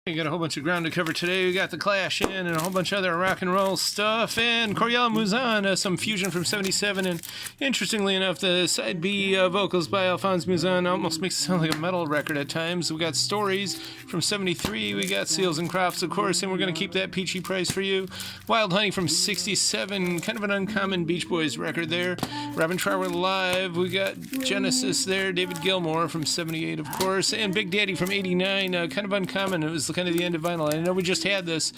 We got a whole bunch of ground to cover today. We got The Clash in and a whole bunch of other rock and roll stuff. And Coryell Mouzon, some fusion from 77. And interestingly enough, the side B vocals by Alphonse Mouzon almost makes it sound like a metal record at times. We got Stories from 73. We got Seals and Crofts, of course, and we're going to keep that peachy price for you. Wild Honey from 67. Kind of an uncommon Beach Boys record there. Robin Trower Live. We got Genesis there. David Gilmour from 78, of course. And Big Daddy from 89. Kind of uncommon. It was kind of the end of vinyl. I know we just had this,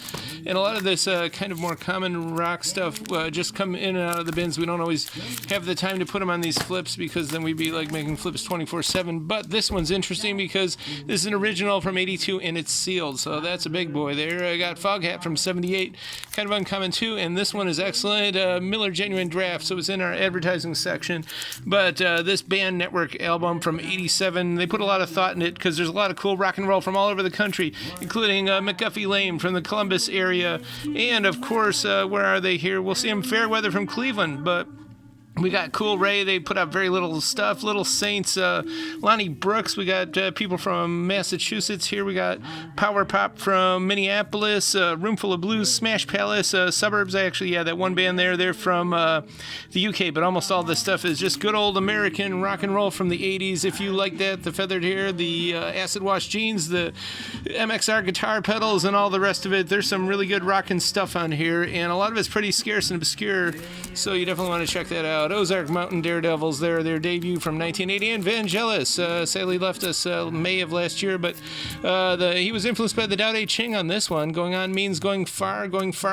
and a lot of this kind of more common rock stuff just come in and out of the bins. We don't always have the time to put them on these flips because then we'd be like making flips 24/7. But this one's interesting because this is an original from 82 and it's sealed, so that's a big boy there. I got Foghat from 78, kind of uncommon too, and this one is excellent. Miller Genuine Draft, so it's in our advertising section. But this Band Network album from 87, they put a lot of thought in it because there's a lot of cool rock and roll from all over the country, including McGuffey Lane from the Columbus area, and of course, where are they here? We'll see them Fairweather from Cleveland, but we got Cool Ray. They put out very little stuff. Little Saints, Lonnie Brooks. We got people from Massachusetts here. We got Power Pop from Minneapolis, Roomful of Blues, Smash Palace, Suburbs. Actually, yeah, that one band there. They're from the UK, but almost all this stuff is just good old American rock and roll from the 80s. If you like that, the feathered hair, the acid wash jeans, the MXR guitar pedals, and all the rest of it, there's some really good rockin' stuff on here, and a lot of it's pretty scarce and obscure, so you definitely want to check that out. Ozark Mountain Daredevils, their debut from 1980, and Vangelis sadly left us May of last year, but he was influenced by the Tao Te Ching on this one. Going on means going far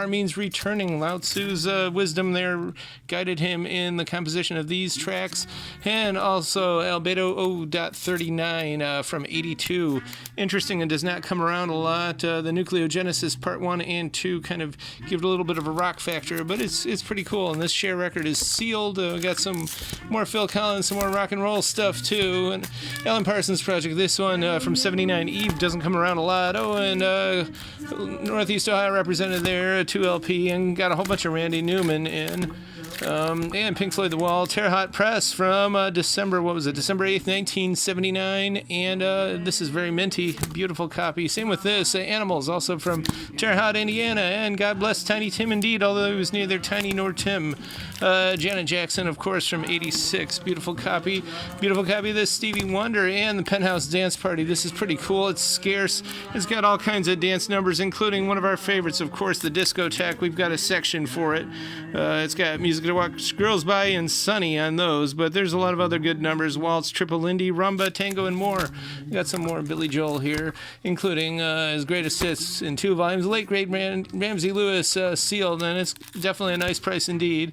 means returning. Lao Tzu's wisdom there guided him in the composition of these tracks, and also Albedo O.39 from 82. Interesting and does not come around a lot. The Nucleogenesis Part 1 and 2 kind of give it a little bit of a rock factor, but it's pretty cool, and this Cher record is sealed. We got some more Phil Collins, some more rock and roll stuff too, and Alan Parsons Project. This one from 79, Eve, doesn't come around a lot. Oh, and Northeast Ohio represented there, 2LP, and got a whole bunch of Randy Newman in. And Pink Floyd The Wall, Terre Haute Press from December 8th, 1979, and this is very minty, beautiful copy. Same with this, Animals, also from Terre Haute, Indiana, and God bless Tiny Tim indeed, although he was neither tiny nor Tim. Janet Jackson, of course, from 86, beautiful copy of this Stevie Wonder, and the Penthouse Dance Party. This is pretty cool, it's scarce, it's got all kinds of dance numbers, including one of our favorites, of course, the Discotheque. We've got a section for it. It's got Music to Watch Girls By and Sunny on those, but there's a lot of other good numbers: Waltz, Triple Lindy, Rumba, Tango, and more. We got some more Billy Joel here, including his greatest hits in 2 volumes. Late great Ramsey Lewis, sealed, and it's definitely a nice price indeed.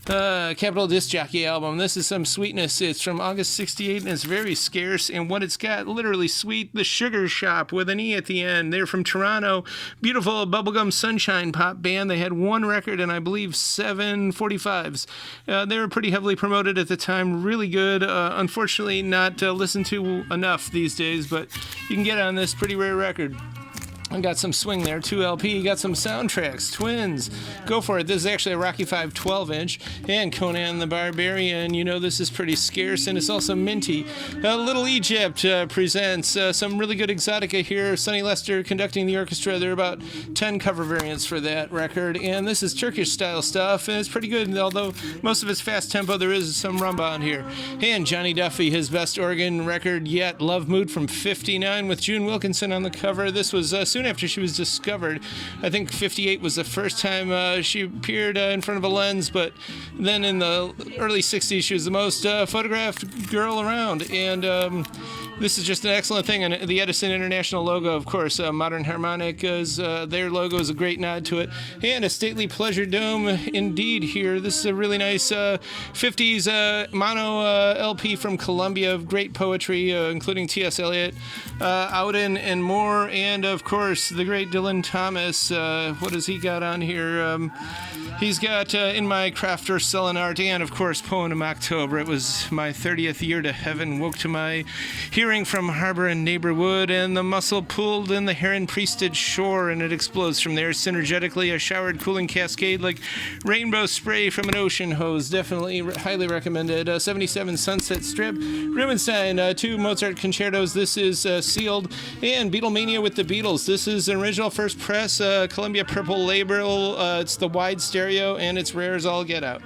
Capitol Disc Jockey album. This is some sweetness. It's from August 68 and it's very scarce, and what it's got, literally sweet. The Sugar Shop with an E at the end. They're from Toronto. Beautiful bubblegum sunshine pop band. They had 1 record and I believe 7 45s. They were pretty heavily promoted at the time. Really good. Unfortunately not listened to enough these days, but you can get on this pretty rare record. I got some swing there, 2LP, got some soundtracks, Twins, go for it. This is actually a Rocky 5 12-inch, and Conan the Barbarian. You know this is pretty scarce, and it's also minty. Little Egypt presents some really good exotica here. Sonny Lester conducting the orchestra. There are about 10 cover variants for that record, and this is Turkish-style stuff, and it's pretty good, although most of it's fast tempo. There is some rumba on here. And Johnny Duffy, his best organ record yet, Love Mood from 59, with June Wilkinson on the cover. This was soon after she was discovered. I think 58 was the first time she appeared in front of a lens, but then in the early 60s she was the most photographed girl around, and this is just an excellent thing. And the Edison International logo, of course, Modern Harmonicas, their logo is a great nod to it. And a stately pleasure dome indeed here. This is a really nice 50s mono LP from Columbia of great poetry, including T.S. Eliot, Auden, and more. And, of course, the great Dylan Thomas. What has he got on here? He's got In My Craft or Selling Art, and, of course, Poem of October. It was my 30th year to heaven, woke to my hearing from harbor and neighborwood, and the muscle pulled in the heron priested shore, and it explodes from there synergetically, a showered cooling cascade like rainbow spray from an ocean hose. Definitely highly recommended. 77 Sunset Strip, Rubinstein, 2 Mozart concertos. This is sealed, and Beatlemania with the Beatles. This this is an original first press Columbia Purple label. It's the wide stereo, and it's rare as all get out.